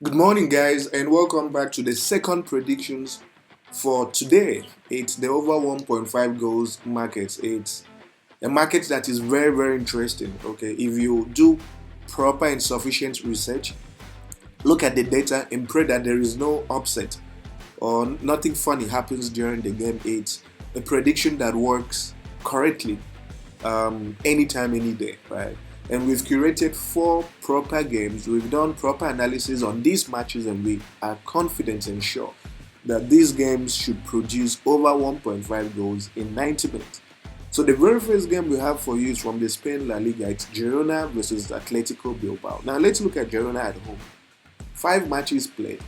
Good morning, guys, and welcome back to the second predictions for today. It's the over 1.5 goals market. It's a market that is very, very interesting. Okay, if you do proper and sufficient research, look at the data, and pray that there is no upset or nothing funny happens during the game. It's a prediction that works correctly anytime, any day, right? And we've curated 4 proper games. We've done proper analysis on these matches, and we are confident and sure that these games should produce over 1.5 goals in 90 minutes. So the very first game we have for you is from the Spain La Liga. It's Girona versus Atletico Bilbao. Now let's look at Girona at home. 5 matches played,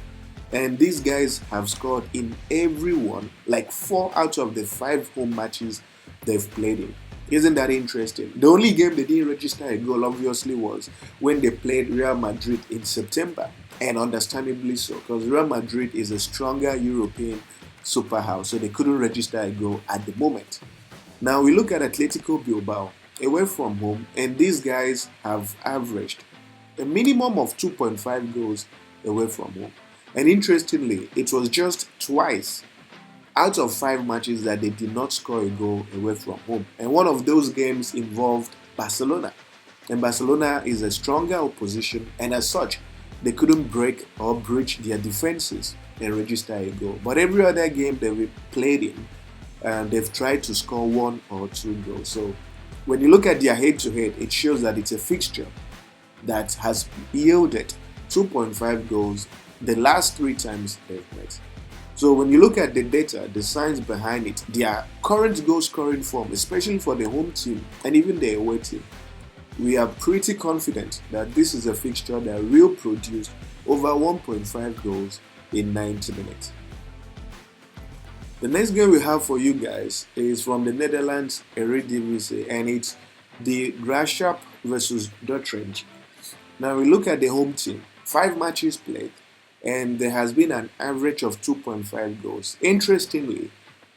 and these guys have scored in every one, like 4 out of the 5 home matches they've played in. Isn't that interesting? The only game they didn't register a goal, obviously, was when they played Real Madrid in September, and understandably so, because Real Madrid is a stronger European superhouse, so they couldn't register a goal at the moment. Now we look at Atletico Bilbao away from home, and these guys have averaged a minimum of 2.5 goals away from home. And interestingly, it was just twice out of 5 matches that they did not score a goal away from home. And one of those games involved Barcelona. And Barcelona is a stronger opposition, and as such, they couldn't break or breach their defenses and register a goal. But every other game they've played in, they've tried to score 1 or 2 goals. So when you look at their head-to-head, it shows that it's a fixture that has yielded 2.5 goals the last 3 times they've met. So when you look at the data, the science behind it, their current goal scoring form, especially for the home team and even the away team, we are pretty confident that this is a fixture that will produce over 1.5 goals in 90 minutes. The next game we have for you guys is from the Netherlands Eredivisie, and it's the Grup versus D Tren. Now we look at the home team, 5 matches played, and there has been an average of 2.5 goals. Interestingly,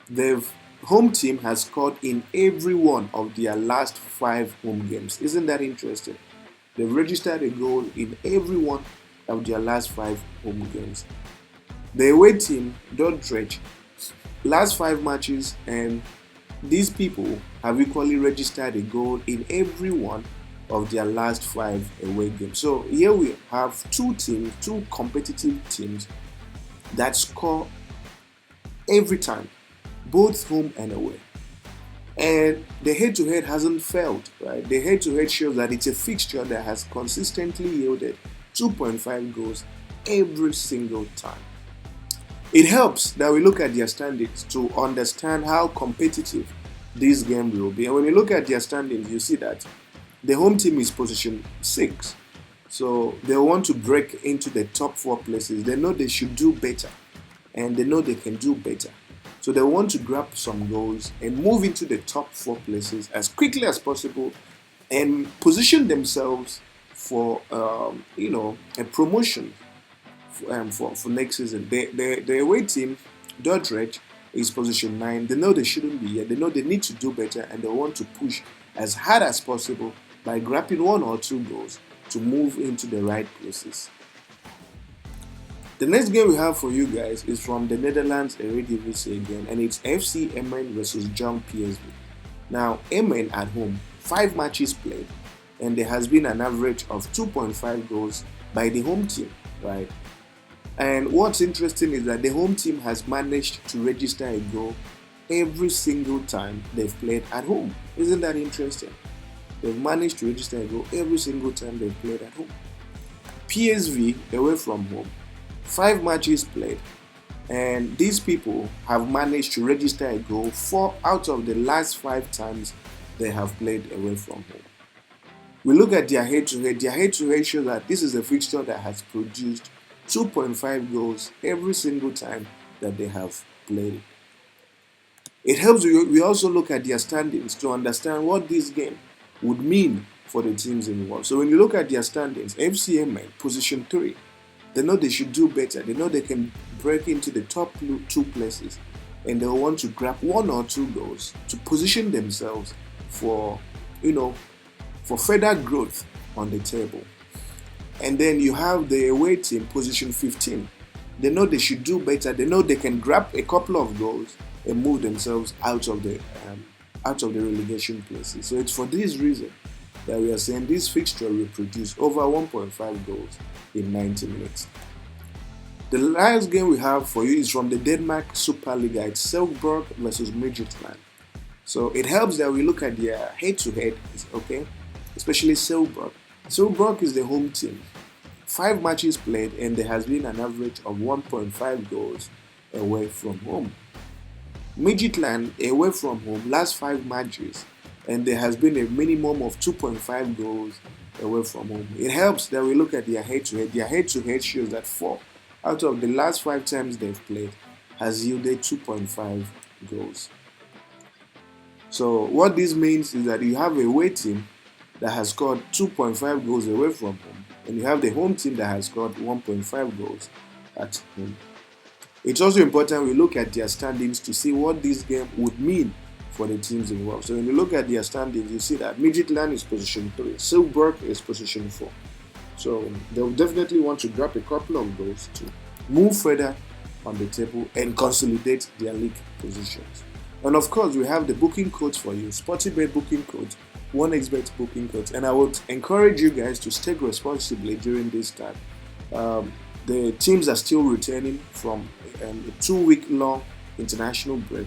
the home team has scored in every one of their last 5 home games. Isn't that interesting? They've registered a goal in every one of their last 5 home games. The away team, D Tren, last 5 matches, and these people have equally registered a goal in every one of their last 5 away games. So here we have 2 competitive teams that score every time, both home and away. And the head-to-head hasn't failed, right? The head-to-head shows that it's a fixture that has consistently yielded 2.5 goals every single time. It helps that we look at their standings to understand how competitive this game will be. And when you look at their standings, you see that the home team is position 6, so they want to break into the top 4 places. They know they should do better, and they know they can do better. So they want to grab some goals and move into the top 4 places as quickly as possible and position themselves for a promotion for next season. The away team, D Tren, is position 9. They know they shouldn't be here. They know they need to do better, and they want to push as hard as possible by grabbing 1 or 2 goals to move into the right places. The next game we have for you guys is from the Netherlands Eredivisie again, and it's FC Emmen versus Jong PSV. Now, Emmen at home, 5 matches played, and there has been an average of 2.5 goals by the home team, right? And what's interesting is that the home team has managed to register a goal every single time they've played at home. Isn't that interesting? They've managed to register a goal every single time they've played at home. PSV away from home, 5 matches played, and these people have managed to register a goal 4 out of the last 5 times they have played away from home. We look at their head-to-head. Their head-to-head shows that this is a fixture that has produced 2.5 goals every single time that they have played. It helps we also look at their standings to understand what this game would mean for the teams involved. So when you look at their standings, FC Emmen, position 3, they know they should do better. They know they can break into the top 2 places, and they want to grab 1 or 2 goals to position themselves for further growth on the table. And then you have the away team, position 15. They know they should do better. They know they can grab a couple of goals and move themselves out of the relegation places. So it's for this reason that we are saying this fixture will produce over 1.5 goals in 90 minutes. The last game we have for you is from the Denmark Superliga. It's Silkeborg versus Midtjylland. So it helps that we look at their head-to-head, okay? Especially Silkeborg. Silkeborg is the home team. 5 matches played, and there has been an average of 1.5 goals away from home. Midtjylland away from home, last 5 matches, and there has been a minimum of 2.5 goals away from home. It helps that we look at their head-to-head. Their head-to-head shows that 4 out of the last 5 times they've played has yielded 2.5 goals. So what this means is that you have a away team that has scored 2.5 goals away from home, and you have the home team that has scored 1.5 goals at home. It's also important we look at their standings to see what this game would mean for the teams involved. So when you look at their standings, you see that Midtjylland is position 3, Silkeborg is position 4. So they'll definitely want to drop a couple of goals to move further on the table and consolidate their league positions. And of course, we have the booking codes for you, Sportybet booking codes, 1xBet booking codes. And I would encourage you guys to stake responsibly during this time. The teams are still returning from a 2-week long international break.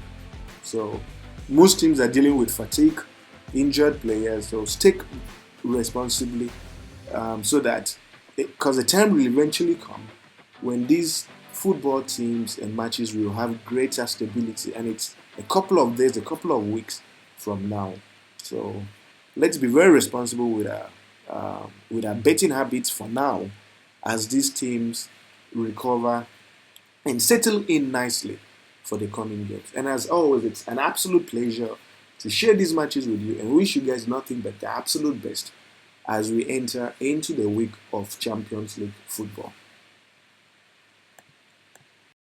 So most teams are dealing with fatigue, injured players. So stake responsibly. So that, because the time will eventually come when these football teams and matches will have greater stability, and it's a couple of days, a couple of weeks from now. So let's be very responsible with our betting habits for now, as these teams recover and settle in nicely for the coming games. And as always, it's an absolute pleasure to share these matches with you, and wish you guys nothing but the absolute best as we enter into the week of Champions League football.